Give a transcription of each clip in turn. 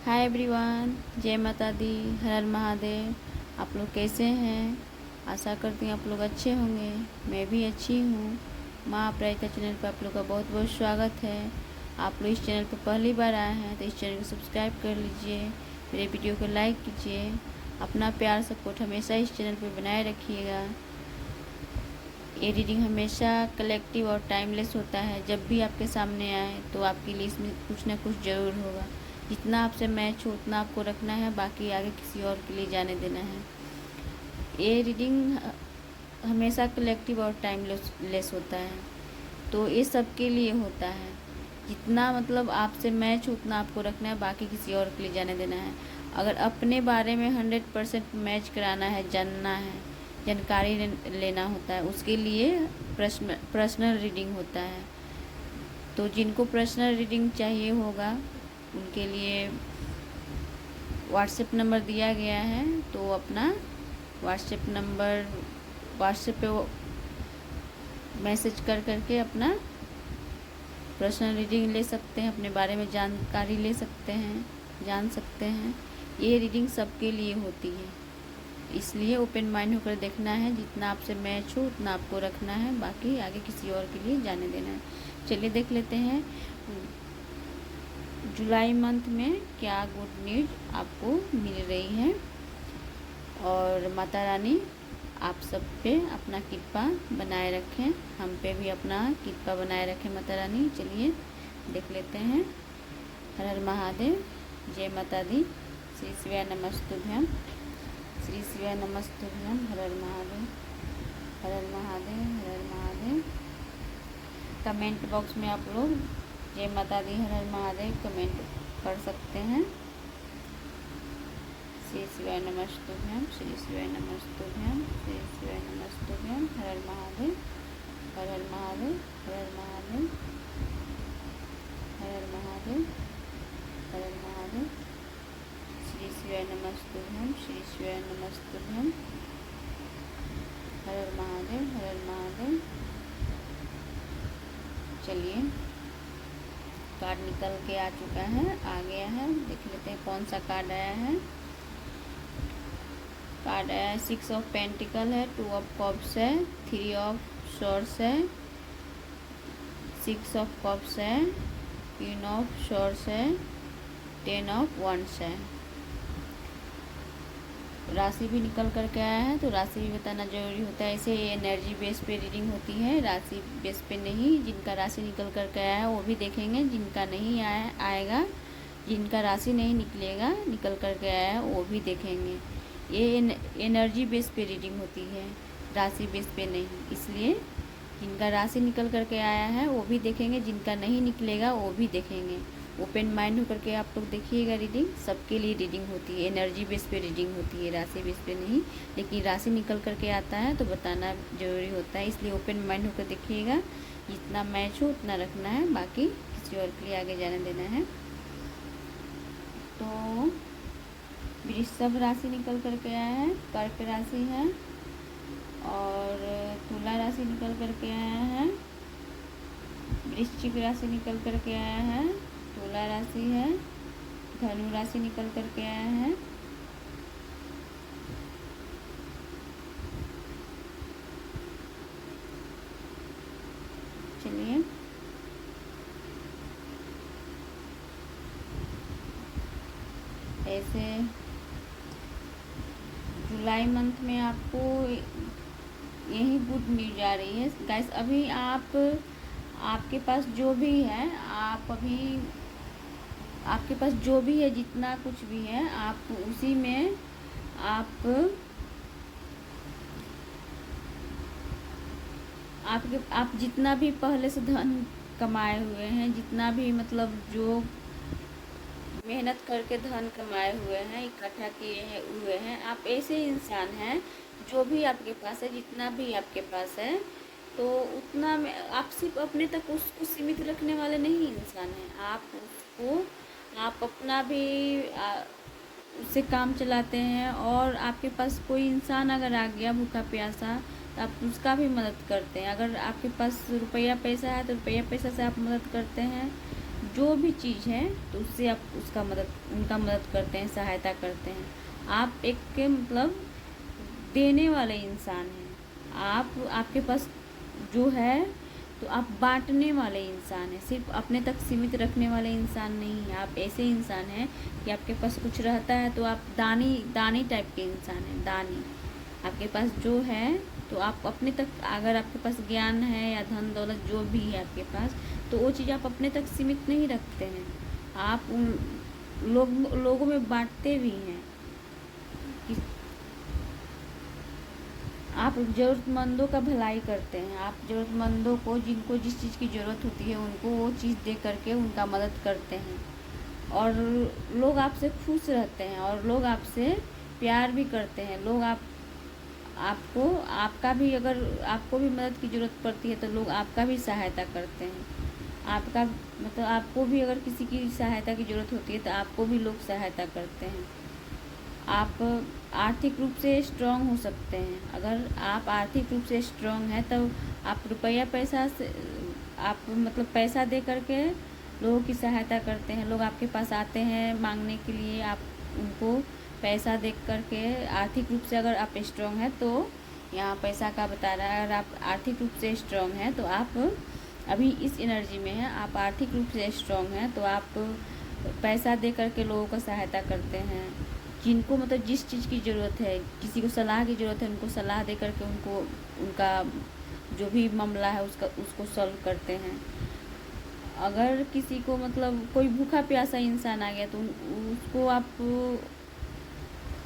Hi everyone, जय माता दी, हर हर महादेव। आप लोग कैसे हैं? आशा करती हूँ आप लोग अच्छे होंगे। मैं भी अच्छी हूँ। माँ अपराजिता चैनल पर आप लोग का बहुत बहुत स्वागत है। आप लोग इस चैनल पर पहली बार आए हैं तो इस चैनल को सब्सक्राइब कर लीजिए, मेरे वीडियो को लाइक कीजिए। अपना प्यार सपोर्ट हमेशा इस चैनल पर बनाए रखिएगा। ये रीडिंग हमेशा कलेक्टिव और टाइमलेस होता है। जब भी आपके सामने आए तो आपके लिए इसमें कुछ ना कुछ ज़रूर होगा। जितना आपसे मैच हो उतना आपको रखना है, बाकी आगे किसी और के लिए जाने देना है। ये रीडिंग हमेशा कलेक्टिव और टाइमलेस होता है, तो ये सबके लिए होता है। जितना मतलब आपसे मैच हो उतना आपको रखना है, बाकी किसी और के लिए जाने देना है। अगर अपने बारे में 100% मैच कराना है, जानना है, जानकारी लेना होता है, उसके लिए पर्सनल रीडिंग होता है। तो जिनको पर्सनल रीडिंग चाहिए होगा उनके लिए व्हाट्सएप नंबर दिया गया है, तो अपना व्हाट्सएप पे मैसेज कर करके अपना पर्सनल रीडिंग ले सकते हैं, अपने बारे में जानकारी ले सकते हैं, जान सकते हैं। ये रीडिंग सबके लिए होती है, इसलिए ओपन माइंड होकर देखना है। जितना आपसे मैच हो उतना आपको रखना है, बाकी आगे किसी और के लिए जाने देना है। चलिए देख लेते हैं जुलाई मंथ में क्या गुड न्यूज़ आपको मिल रही है। और माता रानी आप सब पे अपना कृपा बनाए रखें, हम पे भी अपना कृपा बनाए रखें माता रानी। चलिए देख लेते हैं। हर हर महादेव, जय माता दी, श्री शिवाय नमस्तुभ्यम, श्री शिवाय नमस्तुभ्यम। हर हर महादेव, हर हर महादेव, हर हर महादेव। कमेंट बॉक्स में आप लोग जय माता दी, हर हर महादेव कमेंट कर सकते हैं। श्री शिवाय नमस्तुभ्यम, श्री शिवाय नमस्तुभ्यम, श्री शिवाय नमस्तुभ्यम। हर हर महादेव, हर हर महादेव, हर हर महादेव, हर हर महादेव, हर हर महादेव। श्री शिवाय नमस्तुभ्यम, श्री शिवाय नमस्तुभ्यम। हर हर महादेव, हर हर महादेव। चलिए कार्ड निकल के आ चुका है, आ गया है। देख लेते हैं कौन सा कार्ड आया है। कार्ड आया है 6 ऑफ पेंटिकल है, 2 ऑफ कप्स है, 3 ऑफ शॉर्ट्स है, 6 ऑफ कप्स है, क्वीन ऑफ शॉर्ट्स है, 10 ऑफ वंड्स है। राशि भी निकल करके आया है, तो राशि भी बताना जरूरी होता है। ऐसे एनर्जी बेस पे रीडिंग होती है, राशि बेस पे नहीं। जिनका राशि निकल करके आया है वो भी देखेंगे, जिनका नहीं आएगा, जिनका राशि नहीं निकल करके आया है वो भी देखेंगे। ये एनर्जी बेस पे रीडिंग होती है, राशि बेस पे नहीं। इसलिए जिनका राशि निकल करके आया है वो भी देखेंगे, जिनका नहीं निकलेगा वो भी देखेंगे। ओपन माइंड होकर के आप लोग देखिएगा। रीडिंग सबके लिए रीडिंग होती है, एनर्जी बेस पे रीडिंग होती है, राशि बेस पे नहीं। लेकिन राशि निकल करके आता है तो बताना जरूरी होता है, इसलिए ओपन माइंड होकर देखिएगा। जितना मैच हो उतना रखना है, बाकी किसी और के लिए आगे जाने देना है। तो वृषभ राशि निकल करके आया है, कर्क राशि है, और तुला राशि निकल करके आया है, वृश्चिक राशि निकल करके आया है, तुला राशि है, धनु राशि निकल करके आया है, चलिए ऐसे जुलाई मंथ में आपको यही गुड न्यूज आ रही है गाइस। अभी आपके पास जो भी है, आपके पास जो भी है, जितना कुछ भी है, आप उसी में आप जितना भी पहले से धन कमाए हुए हैं, जितना भी मतलब जो मेहनत करके धन कमाए हुए हैं, इकट्ठा किए हुए हैं, आप ऐसे इंसान हैं। जो भी आपके पास है, जितना भी आपके पास है, तो उतना में आप सिर्फ अपने तक उसको सीमित रखने वाले नहीं इंसान हैं। आप अपना भी उससे काम चलाते हैं, और आपके पास कोई इंसान अगर आ गया भूखा प्यासा तो आप उसका भी मदद करते हैं। अगर आपके पास रुपया पैसा है तो रुपया पैसा से आप मदद करते हैं। जो भी चीज़ है तो उससे आप उनका मदद करते हैं, सहायता करते हैं। आप एक के मतलब देने वाले इंसान हैं। आपके पास जो है तो आप बांटने वाले इंसान हैं, सिर्फ अपने तक सीमित रखने वाले इंसान नहीं हैं। आप ऐसे इंसान हैं कि आपके पास कुछ रहता है तो आप दानी टाइप के इंसान हैं, दानी। आपके पास जो है तो आप अपने तक, अगर आपके पास ज्ञान है या धन दौलत जो भी है आपके पास, तो वो चीज़ आप अपने तक सीमित नहीं रखते हैं। आप उन लोगों में बांटते भी हैं कि आप ज़रूरतमंदों का भलाई करते हैं। आप ज़रूरतमंदों को, जिनको जिस चीज़ की ज़रूरत होती है, उनको वो चीज़ दे करके उनका मदद करते हैं। और लोग आपसे खुश रहते हैं और लोग आपसे प्यार भी करते हैं। लोग आपको आपका भी, अगर आपको भी मदद की ज़रूरत पड़ती है तो लोग आपका भी सहायता करते हैं। आपका मतलब आपको भी अगर किसी की सहायता की ज़रूरत होती है तो आपको भी लोग सहायता करते हैं। आप आर्थिक रूप से स्ट्रांग हो सकते हैं। अगर आप आर्थिक रूप से स्ट्रांग हैं तो आप रुपया पैसा से, आप मतलब पैसा दे करके लोगों की सहायता करते हैं। लोग आपके पास आते हैं मांगने के लिए, आप उनको पैसा दे करके, आर्थिक रूप से अगर आप स्ट्रांग हैं तो, यहाँ पैसा का बता रहा है, अगर आप आर्थिक रूप से स्ट्रांग हैं तो आप अभी इस एनर्जी में हैं, आप आर्थिक रूप से स्ट्रांग हैं तो आप पैसा दे करके लोगों का सहायता करते हैं। जिनको मतलब जिस चीज़ की ज़रूरत है, किसी को सलाह की ज़रूरत है, उनको सलाह दे करके उनको उनका जो भी मामला है उसको सॉल्व करते हैं। अगर किसी को मतलब कोई भूखा प्यासा इंसान आ गया तो उसको आप,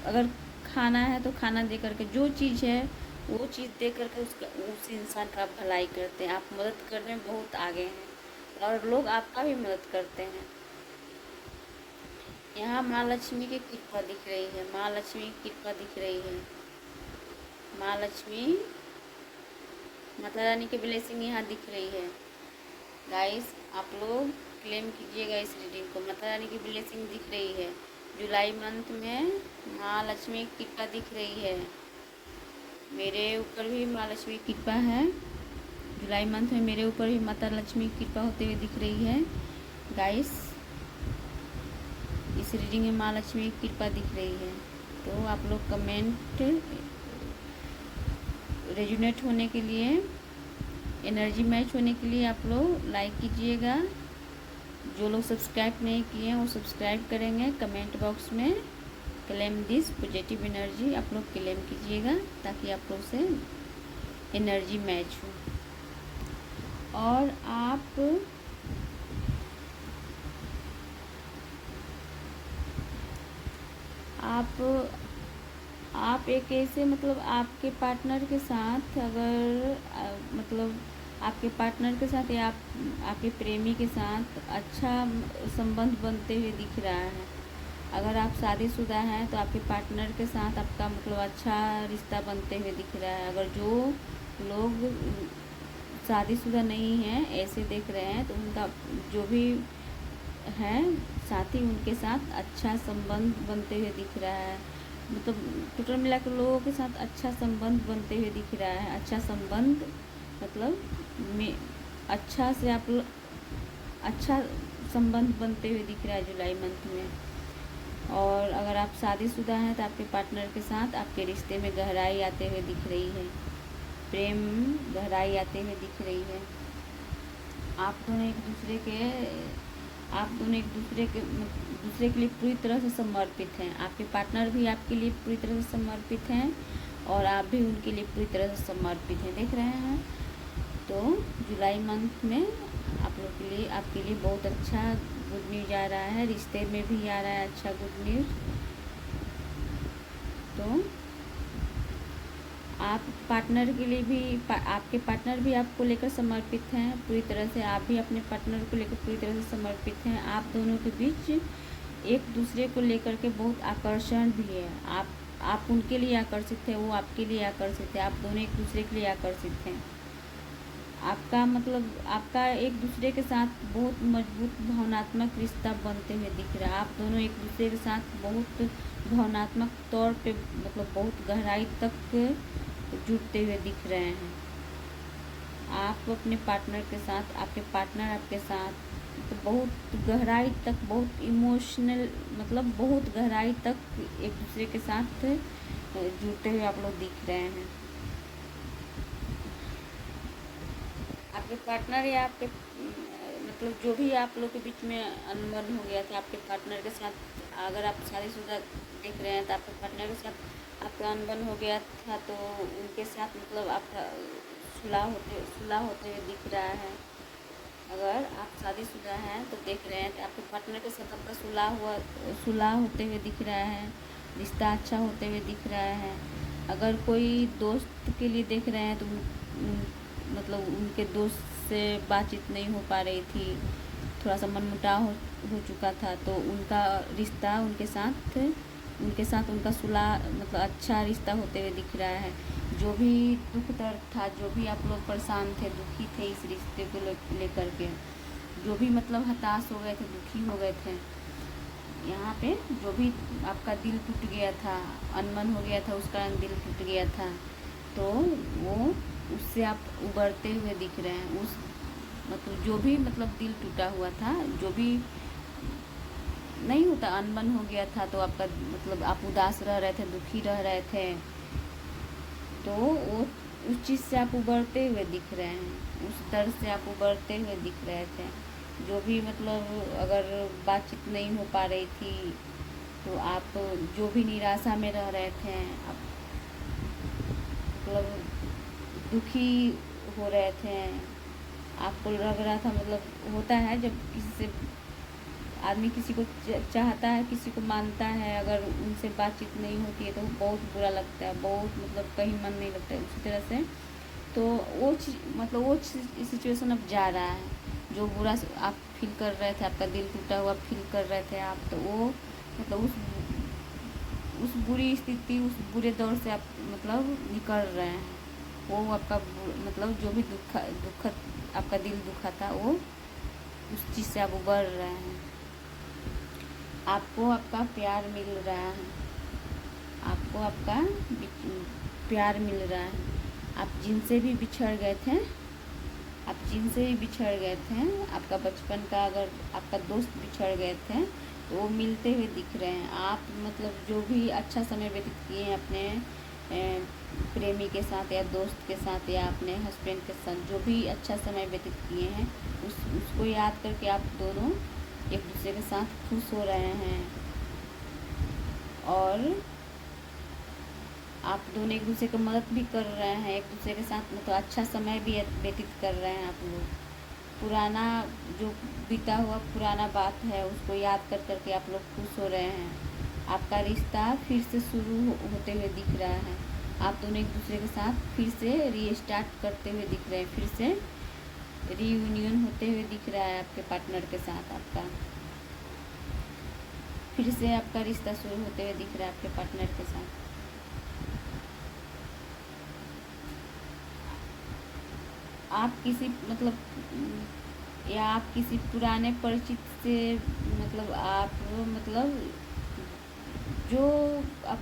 अगर खाना है तो खाना दे करके, जो चीज़ है वो चीज़ दे करके उस इंसान का आप भलाई करते हैं। आप मदद करने में बहुत आगे हैं और लोग आपका भी मदद करते हैं। यहाँ माँ लक्ष्मी की कृपा दिख रही है, माँ लक्ष्मी की कृपा दिख रही है। माँ लक्ष्मी, माता रानी की ब्लेसिंग यहाँ दिख रही है। गाइस, आप लोग क्लेम कीजिएगा इस रीडिंग को। माता रानी की ब्लेसिंग दिख रही है। जुलाई मंथ में माँ लक्ष्मी की कृपा दिख रही है। मेरे ऊपर भी माँ लक्ष्मी की कृपा है। जुलाई मंथ में मेरे ऊपर भी माता लक्ष्मी की कृपा होते हुए दिख रही है। गाइस, इस रीडिंग में माँ लक्ष्मी की कृपा दिख रही है। तो आप लोग कमेंट, रेजोनेट होने के लिए, एनर्जी मैच होने के लिए आप लोग लाइक कीजिएगा। जो लोग सब्सक्राइब नहीं किए हैं वो सब्सक्राइब करेंगे। कमेंट बॉक्स में क्लेम दिस पॉजिटिव एनर्जी आप लोग क्लेम कीजिएगा ताकि आप लोग से एनर्जी मैच हो। और आप एक ऐसे मतलब आपके पार्टनर के साथ, अगर मतलब आपके पार्टनर के साथ या आपके प्रेमी के साथ अच्छा संबंध बनते हुए दिख रहा है। अगर आप शादीशुदा हैं तो आपके पार्टनर के साथ आपका मतलब अच्छा रिश्ता बनते हुए दिख रहा है। अगर जो लोग शादीशुदा नहीं हैं, ऐसे देख रहे हैं, तो उनका जो भी है साथी, उनके साथ अच्छा संबंध बनते हुए दिख रहा है। मतलब टोटल मिलाकर लोगों के साथ अच्छा संबंध बनते हुए दिख रहा है। अच्छा संबंध मतलब में अच्छा से आप अच्छा संबंध बनते हुए दिख रहा है जुलाई मंथ में। और अगर आप शादीशुदा हैं तो आपके पार्टनर के साथ आपके रिश्ते में गहराई आते हुए दिख रही है, प्रेम गहराई आते हुए दिख रही है। आप दोनों एक दूसरे के लिए पूरी तरह से समर्पित हैं। आपके पार्टनर भी आपके लिए पूरी तरह से समर्पित हैं और आप भी उनके लिए पूरी तरह से समर्पित हैं, देख रहे हैं। तो जुलाई मंथ में आप लोग के लिए, आपके लिए बहुत अच्छा गुड न्यूज़ आ रहा है। रिश्ते में भी आ रहा है अच्छा गुड न्यूज़। तो आप पार्टनर के लिए भी, आपके पार्टनर भी आपको लेकर समर्पित हैं पूरी तरह से, आप भी अपने पार्टनर को लेकर पूरी तरह से समर्पित हैं। आप दोनों के बीच एक दूसरे को लेकर के बहुत आकर्षण भी है। आप उनके लिए आकर्षित है, वो आपके लिए आकर्षित है। आप दोनों एक दूसरे के लिए आकर्षित हैं। आपका मतलब आपका एक दूसरे के साथ बहुत मजबूत भावनात्मक रिश्ता बनते हुए दिख रहा है। आप दोनों एक दूसरे के साथ बहुत भावनात्मक तौर पे मतलब बहुत गहराई तक जुड़ते हुए दिख रहे हैं। आप अपने पार्टनर के साथ, आपके पार्टनर आपके साथ तो बहुत गहराई तक, बहुत इमोशनल, मतलब बहुत गहराई तक एक दूसरे के साथ जुड़ते हुए आप लोग दिख रहे हैं। आपके पार्टनर या आपके मतलब जो भी आप लोग के बीच में अनबन हो गया था आपके पार्टनर के साथ, अगर आप शादीशुदा देख रहे हैं तो आपके पार्टनर के साथ आपका अनबन हो गया था, तो उनके साथ मतलब आपका सुलह होते हुए दिख रहा है। अगर आप शादीशुदा हैं तो देख रहे हैं कि आपके पार्टनर के साथ आपका सुलह होते हुए दिख रहा है, रिश्ता अच्छा होते हुए दिख रहा है। अगर कोई दोस्त के लिए देख रहे हैं तो मतलब उनके दोस्त से बातचीत नहीं हो पा रही थी, थोड़ा सा मनमुटाव हो चुका था, तो उनका रिश्ता उनके साथ उनका सुलह मतलब अच्छा रिश्ता होते हुए दिख रहा है। जो भी दुख दर्द था, जो भी आप लोग परेशान थे, दुखी थे इस रिश्ते को लेकर के, जो भी मतलब हताश हो गए थे, दुखी हो गए थे, यहाँ पे जो भी आपका दिल टूट गया था, अनमन हो गया था, उसका दिल टूट गया था, तो वो उससे आप उबरते हुए दिख रहे हैं। उस मतलब जो भी मतलब दिल टूटा हुआ था, जो भी नहीं होता, अनबन हो गया था, तो आपका मतलब आप उदास रह रहे थे, दुखी रह रहे थे, तो वो उस चीज़ से आप उबरते हुए दिख रहे हैं, उस दर्द से आप उबरते हुए दिख रहे थे। जो भी मतलब अगर बातचीत नहीं हो पा रही थी, तो आप जो भी निराशा में रह रहे थे, आप मतलब दुखी हो रहे थे, आपको लग रहा था, मतलब होता है जब किसी से आदमी किसी को चाहता है, किसी को मानता है, अगर उनसे बातचीत नहीं होती है तो बहुत बुरा लगता है, बहुत मतलब कहीं मन नहीं लगता है, उसी तरह से। तो वो चीज़ मतलब वो सिचुएशन अब जा रहा है, जो बुरा आप फील कर रहे थे, आपका दिल टूटा हुआ फील कर रहे थे आप, तो वो मतलब उस बुरी स्थिति, उस बुरे दौर से आप मतलब निकल रहे हैं। वो आपका मतलब जो भी दुखद आपका दिल दुखा था, वो उस चीज़ से आप उबर रहे हैं। आपको आपका प्यार मिल रहा है, आपको आपका प्यार मिल रहा है। आप जिनसे भी बिछड़ गए थे, आप जिनसे भी बिछड़ गए थे, आपका बचपन का अगर आपका दोस्त बिछड़ गए थे, तो वो मिलते हुए दिख रहे हैं। आप मतलब जो भी अच्छा समय व्यतीत किए हैं अपने प्रेमी के साथ या दोस्त के साथ या अपने हस्बैंड के साथ, जो भी अच्छा समय व्यतीत किए हैं, उसको याद करके आप दोनों एक दूसरे के साथ खुश हो रहे हैं, और आप दोनों एक दूसरे की मदद भी कर रहे हैं, एक दूसरे के साथ मतलब अच्छा समय भी व्यतीत कर रहे हैं आप लोग। पुराना जो बीता हुआ पुराना बात है, उसको याद कर करके आप लोग खुश हो रहे हैं। आपका रिश्ता फिर से शुरू होते हुए दिख रहा है। आप दोनों एक दूसरे के साथ फिर से रीस्टार्ट करते हुए दिख रहे हैं, फिर से रीयूनियन होते हुए दिख रहा है आपके पार्टनर के साथ। आपका फिर से आपका रिश्ता शुरू होते हुए दिख रहा है आपके पार्टनर के साथ। आप किसी मतलब या आप किसी पुराने परिचित से मतलब आप मतलब जो आप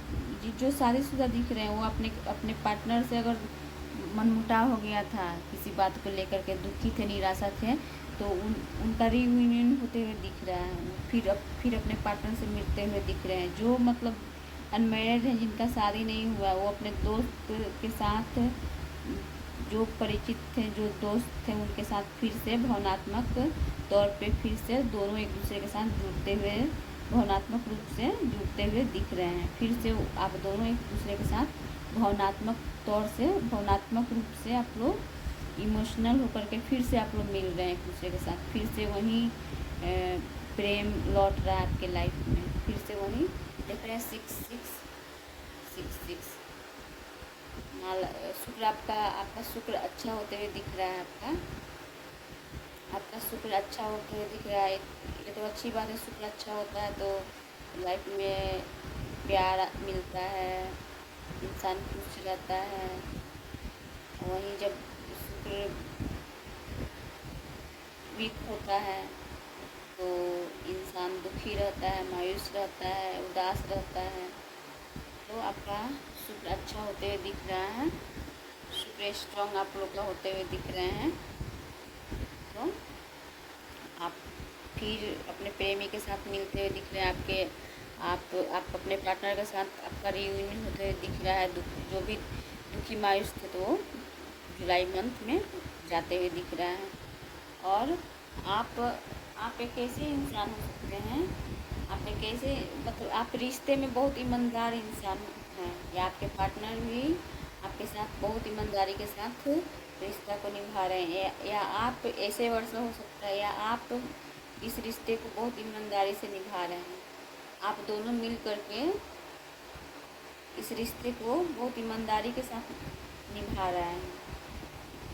जो शादीशुदा दिख रहे हैं, वो अपने अपने पार्टनर से अगर मनमुटाव हो गया था, किसी बात को लेकर के दुखी थे, निराशा थे, तो उनका रीयूनियन होते हुए दिख रहा है। फिर अपने पार्टनर से मिलते हुए दिख रहे हैं। जो मतलब अनमेरिड हैं, जिनका शादी नहीं हुआ, वो अपने दोस्त के साथ, जो परिचित थे, जो दोस्त थे, उनके साथ फिर से भावनात्मक तौर पे फिर से दोनों एक दूसरे के साथ जुड़ते हुए, भावनात्मक रूप से जुड़ते हुए दिख रहे हैं। फिर से आप दोनों एक दूसरे के साथ भावनात्मक तौर से, भावनात्मक रूप से आप लोग इमोशनल होकर के फिर से आप लोग मिल रहे हैं एक दूसरे के साथ। फिर से वही प्रेम लौट रहा है आपके लाइफ में, फिर से वही देख रहे हैं। 6 6 6 6 शुक्र आपका शुक्र अच्छा होते हुए दिख रहा है। आपका शुक्र अच्छा होते हुए दिख रहा है। ये तो अच्छी बात है, शुक्र अच्छा होता है तो लाइफ में प्यार मिलता है, इंसान खुश रहता है। वहीं जब शुक्र वीक होता है तो इंसान दुखी रहता है, मायूस रहता है, उदास रहता है। तो आपका शुक्र अच्छा होते हुए दिख रहा है, शुक्र स्ट्रॉन्ग आप लोग का होते हुए दिख रहे हैं। तो आप फिर अपने प्रेमी के साथ मिलते हुए दिख रहे हैं आपके। आप अपने पार्टनर के साथ आपका रियूनियन होते हुए दिख रहा है। जो भी दुखी मायूस थे तो वो जुलाई मंथ में जाते हुए दिख रहा है। और आप एक ऐसे इंसान हो सकते हैं, आप एक ऐसे मतलब आप रिश्ते में बहुत ईमानदार इंसान हैं, या आपके पार्टनर भी आपके साथ बहुत ईमानदारी के साथ रिश्ता को निभा रहे हैं, या आप ऐसे वर्ष हो सकता है, या आप इस रिश्ते को बहुत ईमानदारी से निभा रहे हैं। आप दोनों मिल करके इस रिश्ते को बहुत ईमानदारी के साथ निभा रहे हैं,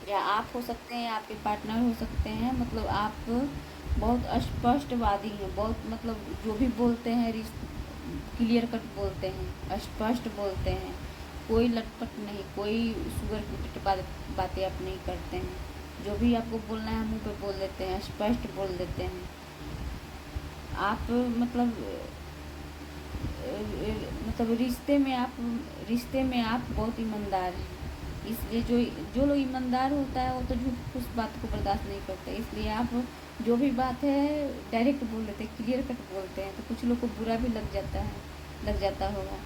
या आप हो सकते हैं, आपके पार्टनर हो सकते हैं। मतलब आप बहुत स्पष्टवादी हैं, बहुत मतलब जो भी बोलते हैं क्लियर कट बोलते हैं, स्पष्ट बोलते हैं, कोई लटपट नहीं, कोई शुगर कुटेड बातें आप नहीं करते हैं। जो भी आपको बोलना है मुंह पे बोल देते हैं, स्पष्ट बोल देते हैं। आप मतलब रिश्ते में आप बहुत ईमानदार हैं। इसलिए जो लोग ईमानदार होता है वो तो झूठ उस बात को बर्दाश्त नहीं करते। इसलिए आप जो भी बात है डायरेक्ट बोल देते हैं, क्लियर कट बोलते हैं। तो कुछ लोग को बुरा भी लग जाता होगा।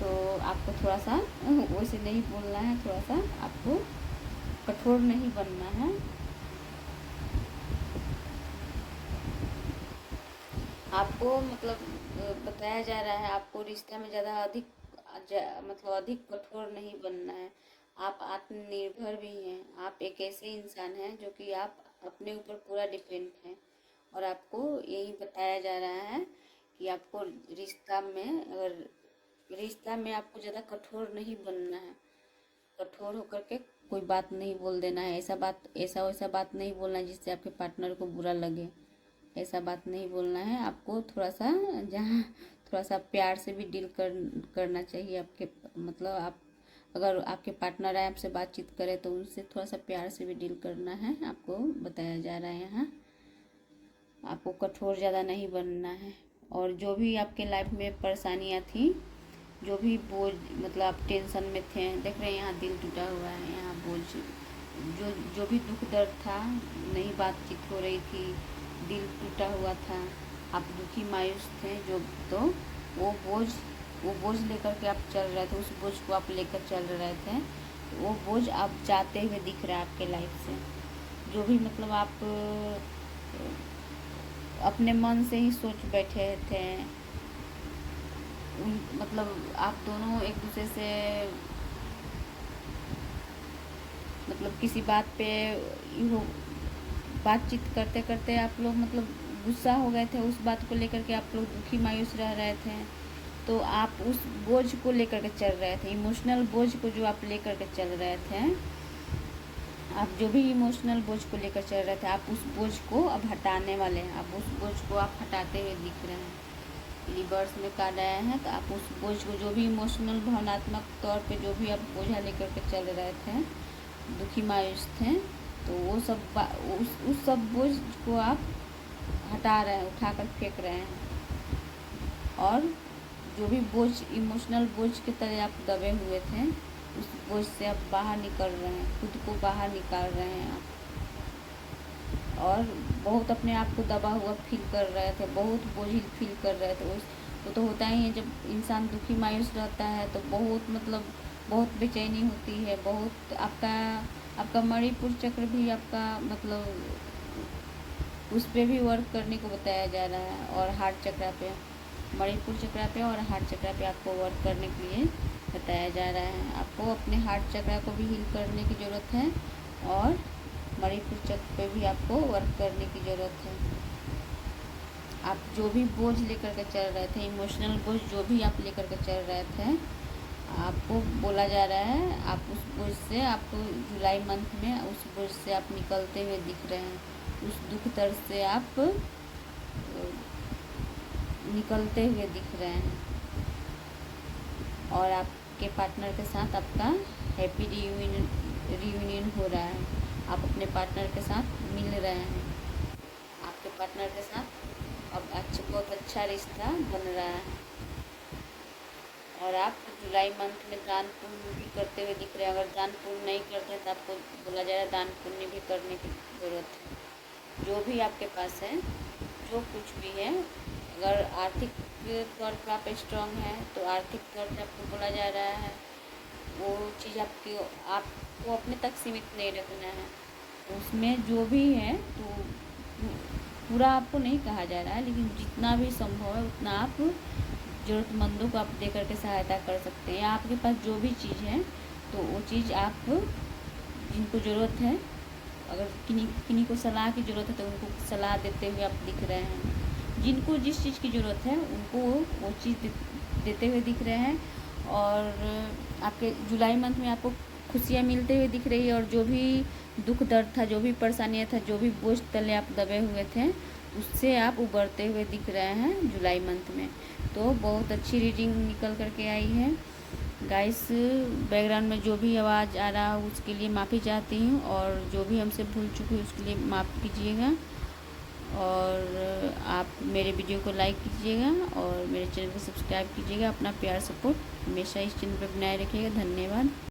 तो आपको थोड़ा सा वैसे नहीं बोलना है, थोड़ा सा आपको कठोर नहीं बनना है। आपको मतलब बताया जा रहा है आपको रिश्ता में मतलब अधिक कठोर नहीं बनना है। आप आत्मनिर्भर भी हैं। आप एक ऐसे इंसान हैं जो कि आप अपने ऊपर पूरा डिपेंड हैं, और आपको यही बताया जा रहा है कि आपको रिश्ता में आपको ज़्यादा कठोर नहीं बनना है। कठोर होकर के कोई बात नहीं बोल देना है। ऐसा वैसा बात नहीं बोलना है जिससे आपके पार्टनर को बुरा लगे। ऐसा बात नहीं बोलना है। आपको थोड़ा सा प्यार से भी डील करना चाहिए। आपके मतलब आप अगर आपके पार्टनर आए आपसे बातचीत करें तो उनसे थोड़ा सा प्यार से भी डील करना है, आपको बताया जा रहा है यहाँ। आपको कठोर ज़्यादा नहीं बनना है। और जो भी आपके लाइफ में परेशानियाँ थी, जो भी बोझ मतलब आप टेंशन में थे, देख रहे हैं यहाँ दिल टूटा हुआ है, यहाँ बोझ जो भी दुख दर्द था, नहीं बातचीत हो रही थी, दिल टूटा हुआ था, आप दुखी मायूस थे जो, तो वो बोझ लेकर के आप चल रहे थे, उस बोझ को आप लेकर चल रहे थे। तो वो बोझ आप जाते हुए दिख रहा है आपके लाइफ से। जो भी मतलब आप अपने मन से ही सोच बैठे थे, मतलब आप दोनों एक दूसरे से मतलब किसी बात पे बातचीत करते करते आप लोग मतलब गुस्सा हो गए थे, उस बात को लेकर के आप लोग दुखी मायूस रह रहे थे। तो आप उस बोझ को लेकर के चल रहे थे, इमोशनल बोझ को जो आप लेकर के चल रहे थे, आप जो भी इमोशनल बोझ को लेकर चल रहे थे, आप उस बोझ को अब हटाने वाले हैं। आप उस बोझ को आप हटाते हुए दिख रहे हैं। रिवर्स में कार्ड आया है, तो आप उस बोझ को जो भी इमोशनल भावनात्मक तौर पे जो भी आप बोझा लेकर के चल रहे थे, दुखी मायूस थे, तो वो सब उस सब बोझ को आप हटा रहे हैं, उठाकर फेंक रहे हैं। और जो भी बोझ इमोशनल बोझ की तरह आप दबे हुए थे, उस बोझ से आप बाहर निकल रहे हैं, खुद को बाहर निकाल रहे हैं आप। और बहुत अपने आप को दबा हुआ फील कर रहे थे, बहुत बोझिल फील कर रहे थे। वो तो होता ही है, जब इंसान दुखी मायूस रहता है तो बहुत बेचैनी होती है। बहुत आपका मणिपुर चक्र भी आपका मतलब उस पर भी वर्क करने को बताया जा रहा है, और हार्ट चक्र पे, मणिपुर चक्र पे और हार्ट चक्र पे आपको वर्क करने के लिए बताया जा रहा है। आपको अपने हार्ट चक्र को भी हील करने की ज़रूरत है, और मणिपुर चक्र पे भी आपको वर्क करने की ज़रूरत है। आप जो भी बोझ लेकर के चल रहे थे, इमोशनल बोझ जो भी आप लेकर के चल रहे थे, आपको बोला जा रहा है आप उस बोझ से, आपको जुलाई मंथ में उस बोझ से आप निकलते हुए दिख रहे हैं। उस दुख दर्द से आप निकलते हुए दिख रहे हैं, और आपके पार्टनर के साथ आपका हैप्पी रियूनियन हो रहा है। आप अपने पार्टनर के साथ मिल रहे हैं, आपके पार्टनर के साथ अब बहुत अच्छा रिश्ता बन रहा है। और आप जुलाई मंथ में दान पुण्य भी करते हुए दिख रहे हैं। अगर दान पुण्य नहीं करते हैं तो आपको बोला जा रहा है दान पुण्य भी करने की ज़रूरत है। जो भी आपके पास है, जो कुछ भी है, अगर आर्थिक तौर पर आप स्ट्रांग हैं तो आर्थिक तौर पर आपको बोला जा रहा है वो चीज़ आपको अपने तक सीमित नहीं रखना है। उसमें जो भी है तो पूरा आपको नहीं कहा जा रहा है, लेकिन जितना भी संभव है उतना आप ज़रूरतमंदों को आप दे करके सहायता कर सकते हैं। या आपके पास जो भी चीज़ है तो वो चीज़ आप जिनको ज़रूरत है, अगर किन्हीं को सलाह की ज़रूरत है तो उनको सलाह देते हुए आप दिख रहे हैं। जिनको जिस चीज़ की ज़रूरत है उनको वो चीज़ देते हुए दिख रहे हैं। और आपके जुलाई मंथ में आपको खुशियाँ मिलते हुए दिख रही है। और जो भी दुख दर्द था, जो भी परेशानियाँ था, जो भी बोझ तले आप दबे हुए थे, उससे आप उबरते हुए दिख रहे हैं जुलाई मंथ में। तो बहुत अच्छी रीडिंग निकल करके आई है गाइस। बैकग्राउंड में जो भी आवाज़ आ रहा है उसके लिए माफ़ी चाहती हूँ, और जो भी हमसे भूल चुकी है उसके लिए माफ़ कीजिएगा। और आप मेरे वीडियो को लाइक कीजिएगा और मेरे चैनल को सब्सक्राइब कीजिएगा। अपना प्यार सपोर्ट हमेशा इस चैनल पर बनाए रखिएगा। धन्यवाद।